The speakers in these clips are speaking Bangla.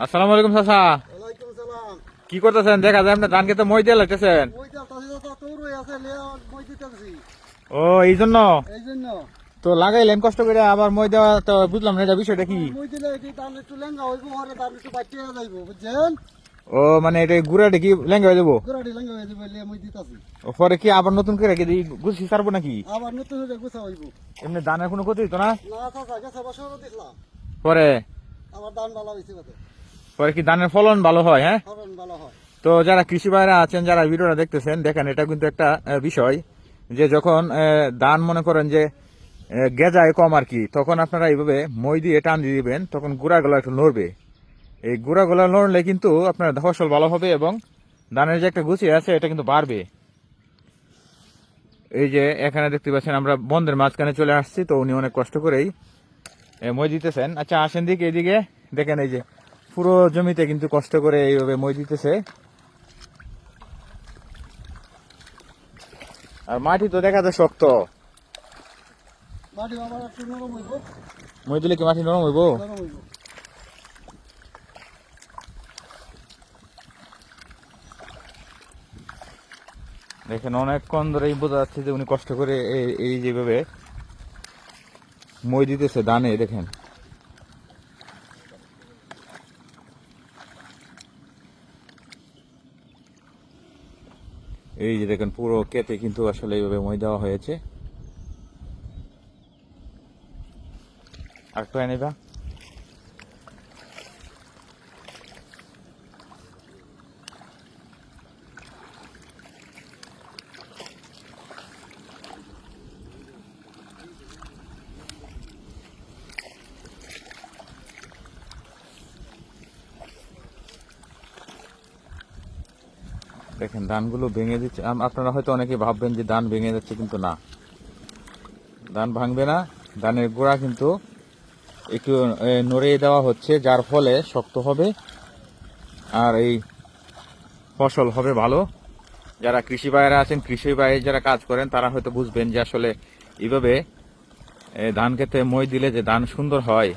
আসসালামু আলাইকুম চাচা। ওয়ালাইকুম সালাম। কি করতেছেন? দেখা যায় আপনি ধান খেতে মই দিয়ে লাগতেছেন। মই চালতাছি চাচা, তোরই আছে লে মই দিতেছি। ও এই জন্য এই জন্য তো লাগাইলেন কষ্ট করে, আবার মই দেওয়া তো বুঝলাম না এটা বিষয়টা কি। মই দিলে এটি ধান একটু লেঙ্গা হইব, পরে ধান একটু বাচ্চা যাইব, বুঝছেন? ও মানে এটা গুড়াটা কি লেঙ্গা হয়ে যাবো? গোড়াটি লেঙ্গা হয়ে যাবে, লে মই দিতেছি। ও পরে কি আবার নতুন করে কি গুছি সারবো নাকি? আবার নতুন হয়ে গুছা হইব। এমনি ধানের কোনো ক্ষতি হইতো না? না চাচা, গেছে বছর দিছিলাম, পরে আমার ধান ভালো হয়েছে কত, পরে কি ধানের ফলন ভালো হয়? হ্যাঁ। ফলন ভালো হয়। তো যারা কৃষি ভাইরা আছেন, যারা ভিডিওটা দেখতেছেন, দেখেন এটা কিন্তু একটা বিষয় যে যখন ধান মনে করেন যে গেজায় কম আর কি, তখন আপনারা এইভাবে মই দিয়ে টান দিয়ে দিবেন, তখন গুঁড়াগুলো একটু নড়বে। এই গুঁড়াগুলো নড়লে কিন্তু আপনার ফসল ভালো হবে এবং ধানের যে একটা গুছি আছে এটা কিন্তু বাড়বে। এই যে এখানে দেখতে পাচ্ছেন আমরা বন্ধের মাঝখানে চলে আসছি, তো উনি অনেক কষ্ট করেই মই দিতেছেন। আচ্ছা আসেন দিকে, এইদিকে দেখেন এই যে পুরো জমিতে কিন্তু কষ্ট করে এইভাবে মই দিতেছে। আর মাটি তো দেখা যায় শক্ত, মাটি আবার একটু নরম হইব, মই দিলে কি মাটি নরম হইব? নরম হইব। দেখেন অনেকক্ষণ ধরেই বোঝা যাচ্ছে যে উনি কষ্ট করে এই যেভাবে মই দিতেছে ধানে। দেখেন এই যে দেখেন পুরো ক্ষেতে কিন্তু আসলে এইভাবে মই দেওয়া হয়েছে। আর একটু নিবা। দেখেন ধানগুলো ভেঙে দিচ্ছে। আপনারা হয়তো অনেকে ভাববেন যে ধান ভেঙে যাচ্ছে, কিন্তু না, ধান ভাঙবে না। ধানের গোড়া কিন্তু একটু নড়ে দেওয়া হচ্ছে, যার ফলে শক্ত হবে আর এই ফসল হবে ভালো। যারা কৃষি ভাইয়েরা আছেন, কৃষি ভাই যারা কাজ করেন, তারা হয়তো বুঝবেন যে আসলে এইভাবে ধান খেতে মই দিলে যে ধান সুন্দর হয়।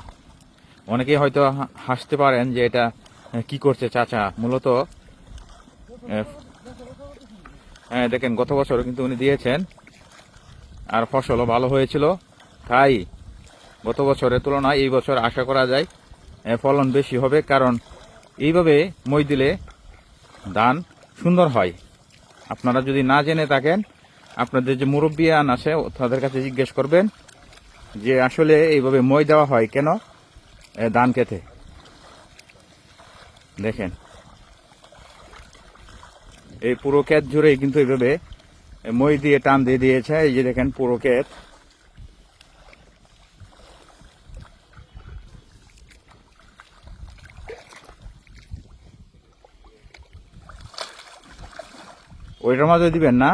অনেকেই হয়তো হাসতে পারেন যে এটা কি করছে চাচা। মূলত দেখেন গত বছর কিন্তু উনি দিয়েছেন আর ফসলও ভালো হয়েছিল, তাই গত বছরের তুলনায় এই বছর আশা করা যায় ফলন বেশি হবে, কারণ এইভাবে মই দিলে ধান সুন্দর হয়। আপনারা যদি না জেনে থাকেন, আপনাদের যে মুরব্বিয়ান আছে তাদের কাছে জিজ্ঞেস করবেন যে আসলে এইভাবে মই দেওয়া হয় কেন ধান খেতে। দেখেন এই পুরো ক্ষেত জুড়েই কিন্তু এইভাবে মই দিয়ে টান দিয়ে দিয়েছে। এই যে দেখেন পুরো ক্ষেত। ওইটার মাঝে দিবেন না।